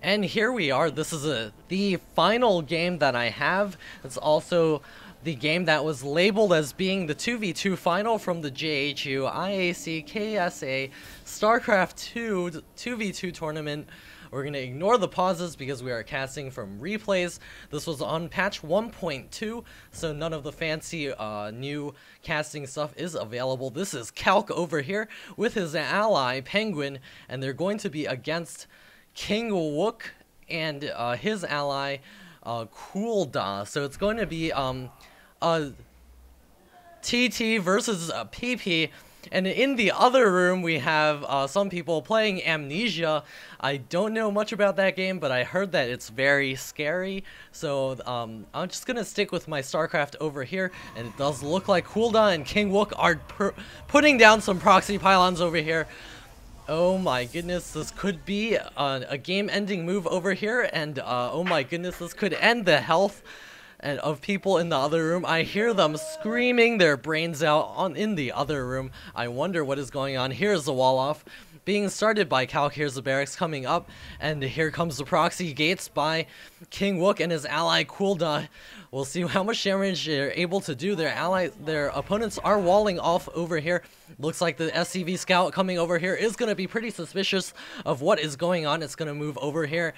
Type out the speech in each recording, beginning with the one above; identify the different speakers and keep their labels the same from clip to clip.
Speaker 1: And here we are. This is the final game that I have. It's also the game that was labeled as being the 2v2 final from the JHU IAC KSA StarCraft 2 2v2 tournament. We're going to ignore the pauses because we are casting from replays. This was on patch 1.2, so none of the fancy new casting stuff is available. This is Calc over here with his ally Penguin, and they're going to be against King Wook and his ally Coolda. So it's going to be TT versus PP. And in the other room, we have some people playing Amnesia. I don't know much about that game, but I heard that it's very scary. So I'm just going to stick with my StarCraft over here. And it does look like Coolda and King Wook are putting down some proxy pylons over here. Oh my goodness, this could be a game-ending move over here. And oh my goodness, this could end the health and of people in the other room. I hear them screaming their brains out in the other room. I wonder what is going on. Here's the wall off being started by Calc. Here's the barracks coming up, and here comes the proxy gates by King Wook and his ally Coolda. We'll see how much damage they're able to do. Their opponents are walling off over here. Looks like the SCV scout coming over here is going to be pretty suspicious of what is going on. It's going to move over here.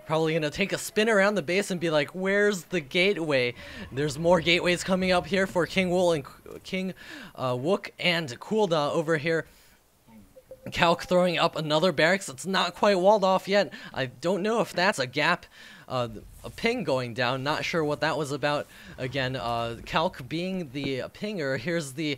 Speaker 1: Probably going to take a spin around the base and be like, where's the gateway? There's more gateways coming up here for King Wook and Coolda over here. Calc throwing up another barracks. It's not quite walled off yet. I don't know if that's a gap. A ping going down, not sure what that was about. Again, Calc being the pinger. Here's the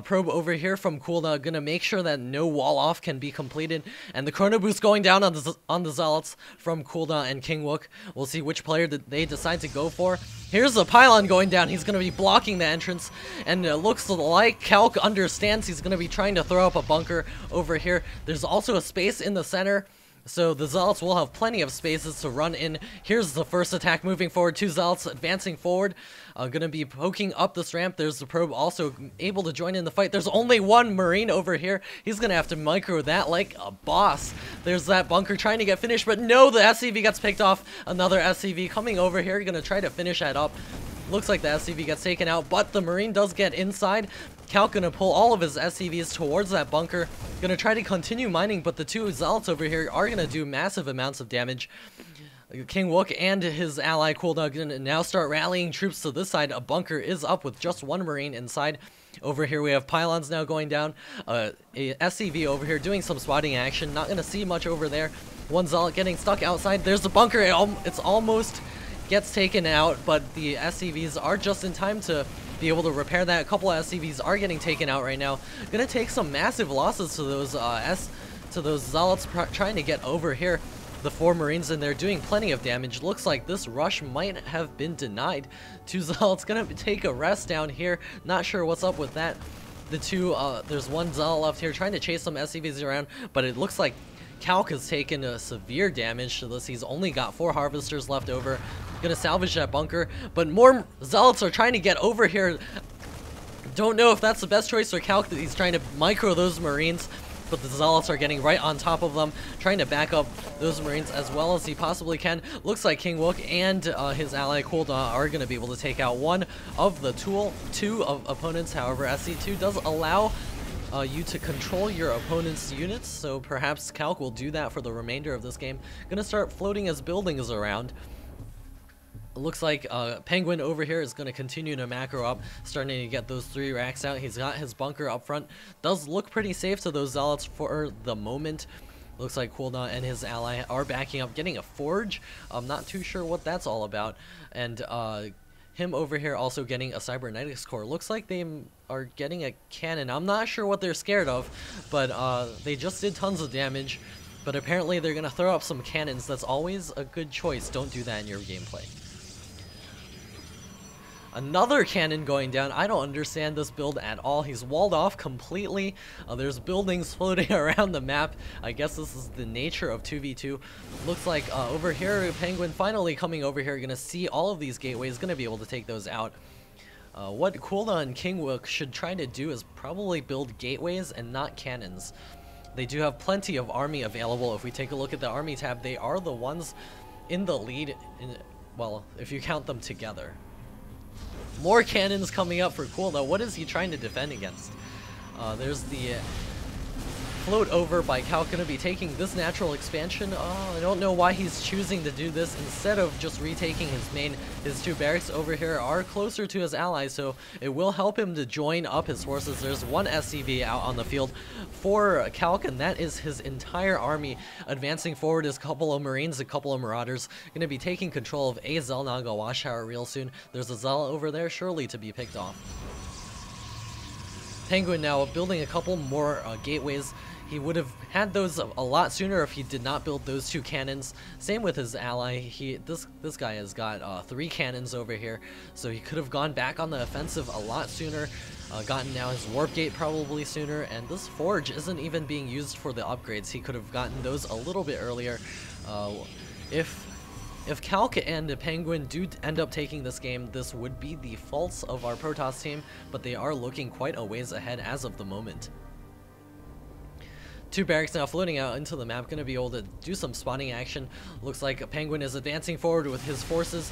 Speaker 1: probe over here from Coolda, gonna make sure that no wall off can be completed, and the chrono boost going down on the zealots from Coolda and King Wook. We'll see which player that they decide to go for. Here's the pylon going down. He's gonna be blocking the entrance, and it looks like Calc understands. He's gonna be trying to throw up a bunker over here. There's also a space in the center, so the Zealots will have plenty of spaces to run in. Here's the first attack moving forward. Two Zealots advancing forward. Gonna be poking up this ramp. There's the probe also able to join in the fight. There's only one Marine over here. He's gonna have to micro that like a boss. There's that bunker trying to get finished, but no, the SCV gets picked off. Another SCV coming over here. Gonna try to finish that up. Looks like the SCV gets taken out, but the Marine does get inside. Calc gonna pull all of his SCVs towards that bunker. Gonna try to continue mining, but the two Zealots over here are gonna do massive amounts of damage. King Wook and his ally Coolda gonna now start rallying troops to this side. A bunker is up with just one Marine inside. Over here we have pylons now going down. A SCV over here doing some spotting action. Not gonna see much over there. One Zealot getting stuck outside. There's the bunker. It's almost gets taken out, but the SCVs are just in time to be able to repair that. A couple of SCVs are getting taken out right now. Gonna take some massive losses to those Zealots trying to get over here. The four Marines in there doing plenty of damage. Looks like this rush might have been denied. Two Zealots gonna take a rest down here. Not sure what's up with that. There's one Zealot left here trying to chase some SCVs around, but it looks like Calc has taken a severe damage to this. He's only got 4 harvesters left over. Gonna salvage that bunker, but more Zealots are trying to get over here. Don't know if that's the best choice for Calc. He's trying to micro those Marines, but the Zealots are getting right on top of them, trying to back up those Marines as well as he possibly can. Looks like King Wook and his ally Coolda are going to be able to take out one of the two opponents. However, SC2 does allow you to control your opponent's units, so perhaps Calc will do that for the remainder of this game. Gonna start floating his buildings around. Looks like Penguin over here is going to continue to macro up, starting to get those 3 racks out. He's got his bunker up front. Does look pretty safe to those Zealots for the moment. Looks like Coolda and his ally are backing up, getting a forge. I'm not too sure what that's all about. And him over here also getting a cybernetics core. Looks like they are getting a cannon. I'm not sure what they're scared of, but they just did tons of damage. But apparently they're going to throw up some cannons. That's always a good choice. Don't do that in your gameplay. Another cannon going down. I don't understand this build at all. He's walled off completely. There's buildings floating around the map. I guess this is the nature of 2v2. Looks like over here, Penguin finally coming over here. Gonna see all of these gateways. Gonna be able to take those out. What Coolda and King Wook should try to do is probably build gateways and not cannons. They do have plenty of army available. If we take a look at the army tab, they are the ones in the lead, well, if you count them together. More cannons coming up for Cool. Now, what is he trying to defend against? There's the float over by Cal, going to be taking this natural expansion. I don't know why he's choosing to do this instead of just retaking his main. His 2 barracks over here are closer to his allies, so it will help him to join up his forces. There's 1 SCV out on the field for Calc, and that is his entire army advancing forward. Is a couple of Marines, a couple of Marauders, going to be taking control of a Zelnaga watchtower real soon. There's a Zella over there, surely to be picked off. Penguin now building a couple more gateways. He would have had those a lot sooner if he did not build those 2 cannons. Same with his ally. This guy has got 3 cannons over here, so he could have gone back on the offensive a lot sooner. Gotten now his warp gate probably sooner, and this forge isn't even being used for the upgrades. He could have gotten those a little bit earlier. If Calc and Penguin do end up taking this game, this would be the faults of our Protoss team, but they are looking quite a ways ahead as of the moment. 2 barracks now floating out into the map, going to be able to do some spawning action. Looks like a Penguin is advancing forward with his forces.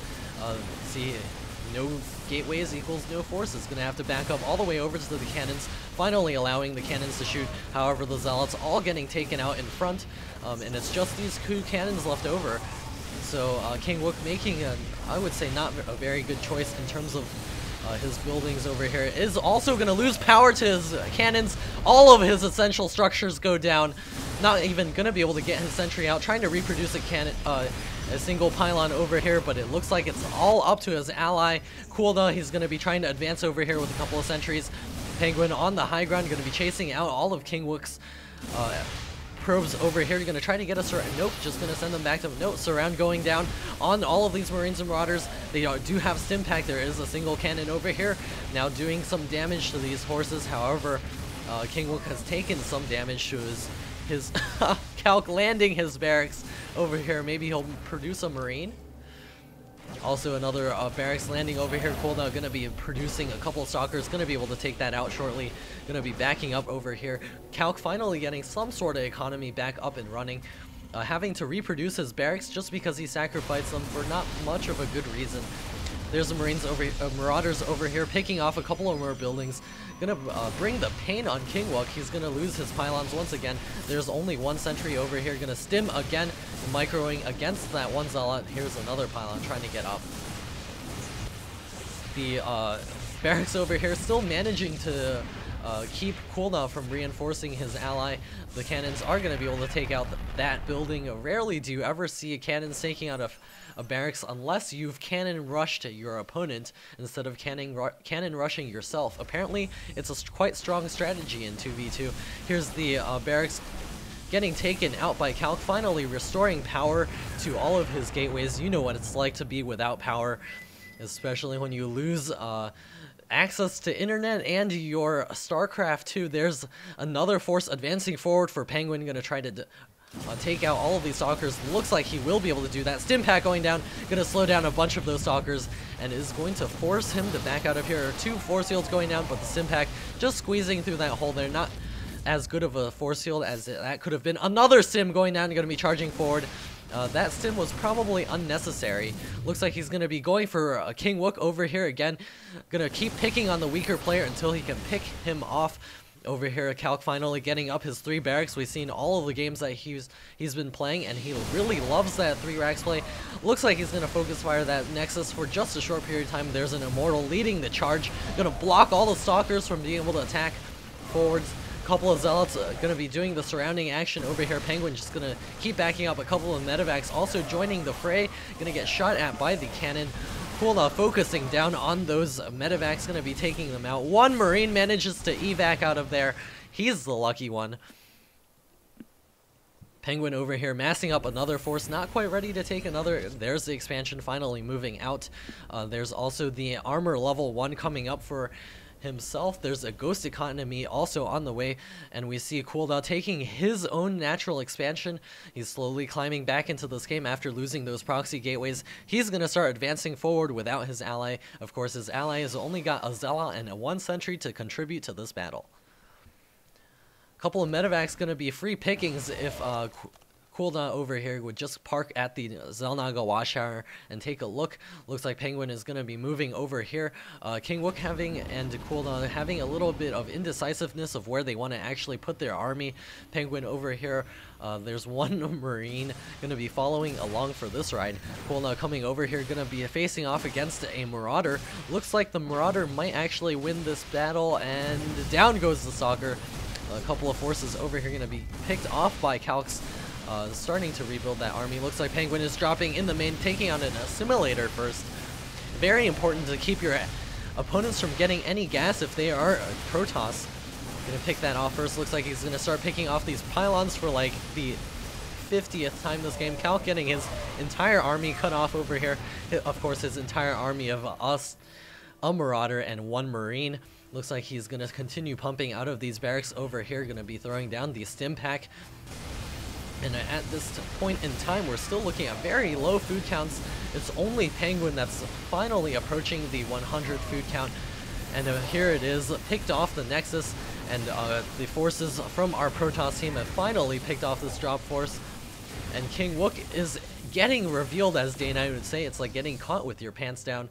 Speaker 1: See, no gateways equals no forces. Going to have to back up all the way over to the cannons, finally allowing the cannons to shoot. However, the Zealots all getting taken out in front, and it's just these 2 cannons left over. So King Wook making, I would say, not a very good choice in terms of his buildings over here. Is also going to lose power to his cannons. All of his essential structures go down. Not even going to be able to get his sentry out. Trying to reproduce a single pylon over here, but it looks like it's all up to his ally. Kulda, he's going to be trying to advance over here with a couple of sentries. Penguin on the high ground, going to be chasing out all of King Wook's probes over here. You're going to try to get us. Nope, just going to send them back to. Nope, surround going down on all of these Marines and Marauders. They do have stim pack. There is a single cannon over here now doing some damage to these horses. However, King Wook has taken some damage to his Calc landing his barracks over here. Maybe he'll produce a Marine. Also another barracks landing over here. Cooldown going to be producing a couple of stalkers. Going to be able to take that out shortly. Going to be backing up over here. Calc finally getting some sort of economy back up and running. Having to reproduce his barracks just because he sacrificed them for not much of a good reason. There's the Marauders over here picking off a couple of more buildings. Gonna bring the pain on King Wook. He's gonna lose his pylons once again. There's only 1 sentry over here. Gonna stim again, microing against that 1 zealot. Here's another pylon trying to get up. The barracks over here still managing to keep Cooldown from reinforcing his ally. The cannons are going to be able to take out that building. Rarely do you ever see a cannon taking out a barracks unless you've cannon rushed your opponent instead of cannon rushing yourself. Apparently, it's a quite strong strategy in 2v2. Here's the barracks getting taken out by Calc, finally restoring power to all of his gateways. You know what it's like to be without power, especially when you lose access to internet and your StarCraft 2. There's another force advancing forward for Penguin, going to try to take out all of these stalkers. Looks like he will be able to do that. Stim pack going down, going to slow down a bunch of those stalkers, and is going to force him to back out of here. 2 force fields going down, but the stim pack just squeezing through that hole there. Not as good of a force field as that could have been. Another stim going down, going to be charging forward. That stim was probably unnecessary. Looks like he's going to be going for King Wook over here again. Going to keep picking on the weaker player until he can pick him off. Over here, Calc finally getting up his 3 barracks. We've seen all of the games that he's been playing, and he really loves that 3 racks play. Looks like he's going to focus fire that Nexus for just a short period of time. There's an Immortal leading the charge. Going to block all the stalkers from being able to attack forwards. Couple of Zealots going to be doing the surrounding action over here. Penguin just going to keep backing up. A couple of Medivacs also joining the fray. Going to get shot at by the cannon. Kulda focusing down on those Medivacs. Going to be taking them out. 1 Marine manages to evac out of there. He's the lucky one. Penguin over here massing up another force. Not quite ready to take another. There's the expansion finally moving out. There's also the armor level 1 coming up for himself. There's a ghost economy also on the way, and we see Kulda taking his own natural expansion. He's slowly climbing back into this game after losing those proxy gateways. He's going to start advancing forward without his ally. Of course, his ally has only got a Zealot and a 1 sentry to contribute to this battle. Couple of medevacs gonna be free pickings if Cooldown over here would just park at the Xel'Naga Watchtower and take a look. Looks like Penguin is going to be moving over here. King Wook and Cooldown having a little bit of indecisiveness of where they want to actually put their army. Penguin over here, there's one Marine going to be following along for this ride. Cooldown coming over here, going to be facing off against a Marauder. Looks like the Marauder might actually win this battle, and down goes the Stalker. A couple of forces over here going to be picked off by Calx. Starting to rebuild that army. Looks like Penguin is dropping in the main, taking on an assimilator first. Very important to keep your opponents from getting any gas if they are Protoss. Gonna pick that off first. Looks like he's gonna start picking off these pylons for like the 50th time this game. Calc getting his entire army cut off over here. Of course, his entire army of us, a Marauder, and one Marine. Looks like he's gonna continue pumping out of these barracks over here. Gonna be throwing down the stim pack. And at this point in time, we're still looking at very low food counts. It's only Penguin that's finally approaching the 100 food count. And here it is, picked off the Nexus, and the forces from our Protoss team have finally picked off this drop force. And King Wook is getting revealed, as Dana would say. It's like getting caught with your pants down.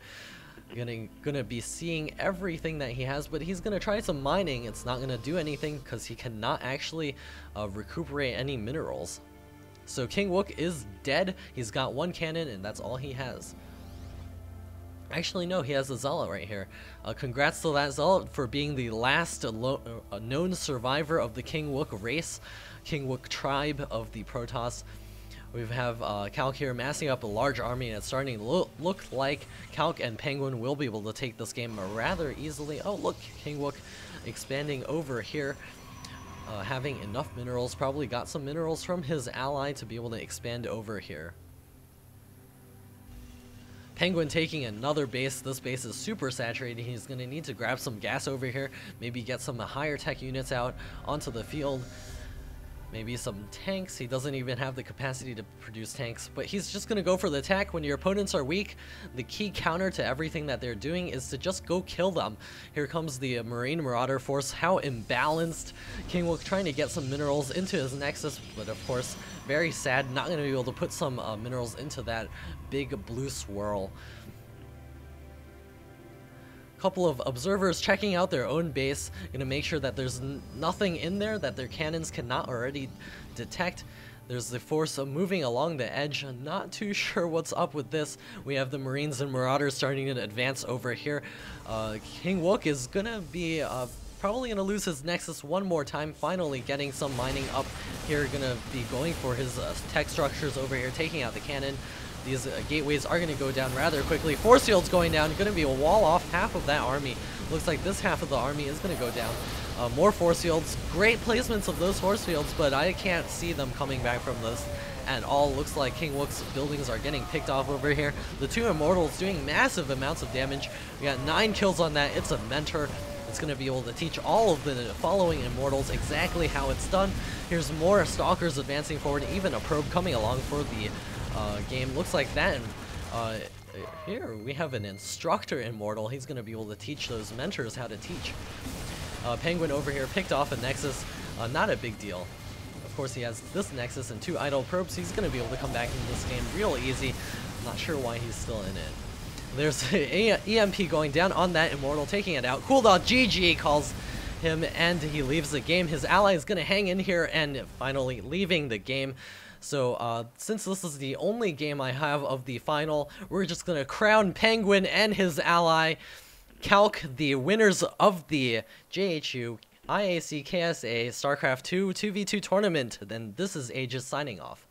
Speaker 1: Gonna be seeing everything that he has, but he's gonna try some mining. It's not gonna do anything because he cannot actually recuperate any minerals. So King Wook is dead. He's got one cannon, and that's all he has. Actually, no, he has a Zealot right here. Congrats to that Zealot for being the last known survivor of the King Wook race, King Wook tribe of the Protoss. We have Calc here massing up a large army, and it's starting to look like Calc and Penguin will be able to take this game rather easily. Oh, look, King Wook expanding over here, having enough minerals, probably got some minerals from his ally to be able to expand over here. Penguin taking another base. This base is super saturated. He's going to need to grab some gas over here, maybe get some higher tech units out onto the field. Maybe some tanks. He doesn't even have the capacity to produce tanks, but he's just going to go for the attack. When your opponents are weak, the key counter to everything that they're doing is to just go kill them. Here comes the Marine Marauder force. How imbalanced. King Wook trying to get some minerals into his Nexus, but of course, very sad. Not going to be able to put some minerals into that big blue swirl. Couple of observers checking out their own base, gonna make sure that there's nothing in there that their cannons cannot already detect. There's the force moving along the edge. Not too sure what's up with this. We have the Marines and Marauders starting to advance over here. King Wook is gonna be probably gonna lose his Nexus one more time, finally getting some mining up here. Gonna be going for his tech structures over here, taking out the cannon. These gateways are going to go down rather quickly. Force field's going down. Going to be a wall off half of that army. Looks like this half of the army is going to go down. More force fields. Great placements of those force fields, but I can't see them coming back from this at all. Looks like King Wook's buildings are getting picked off over here. The two Immortals doing massive amounts of damage. We got 9 kills on that. It's a mentor. It's going to be able to teach all of the following Immortals exactly how it's done. Here's more Stalkers advancing forward. Even a probe coming along for the game. Looks like that. Here we have an instructor Immortal. He's going to be able to teach those mentors how to teach. Penguin over here picked off a Nexus. Not a big deal. Of course, he has this Nexus and 2 idle probes. He's going to be able to come back into this game real easy. I'm not sure why he's still in it. There's a EMP going down on that Immortal, taking it out. Cooldown GG calls him, and he leaves the game. His ally is going to hang in here and finally leaving the game. So, since this is the only game I have of the final, we're just going to crown Penguin and his ally, Calc, the winners of the JHU IAC KSA StarCraft 2 2v2 tournament. Then this is Aegis signing off.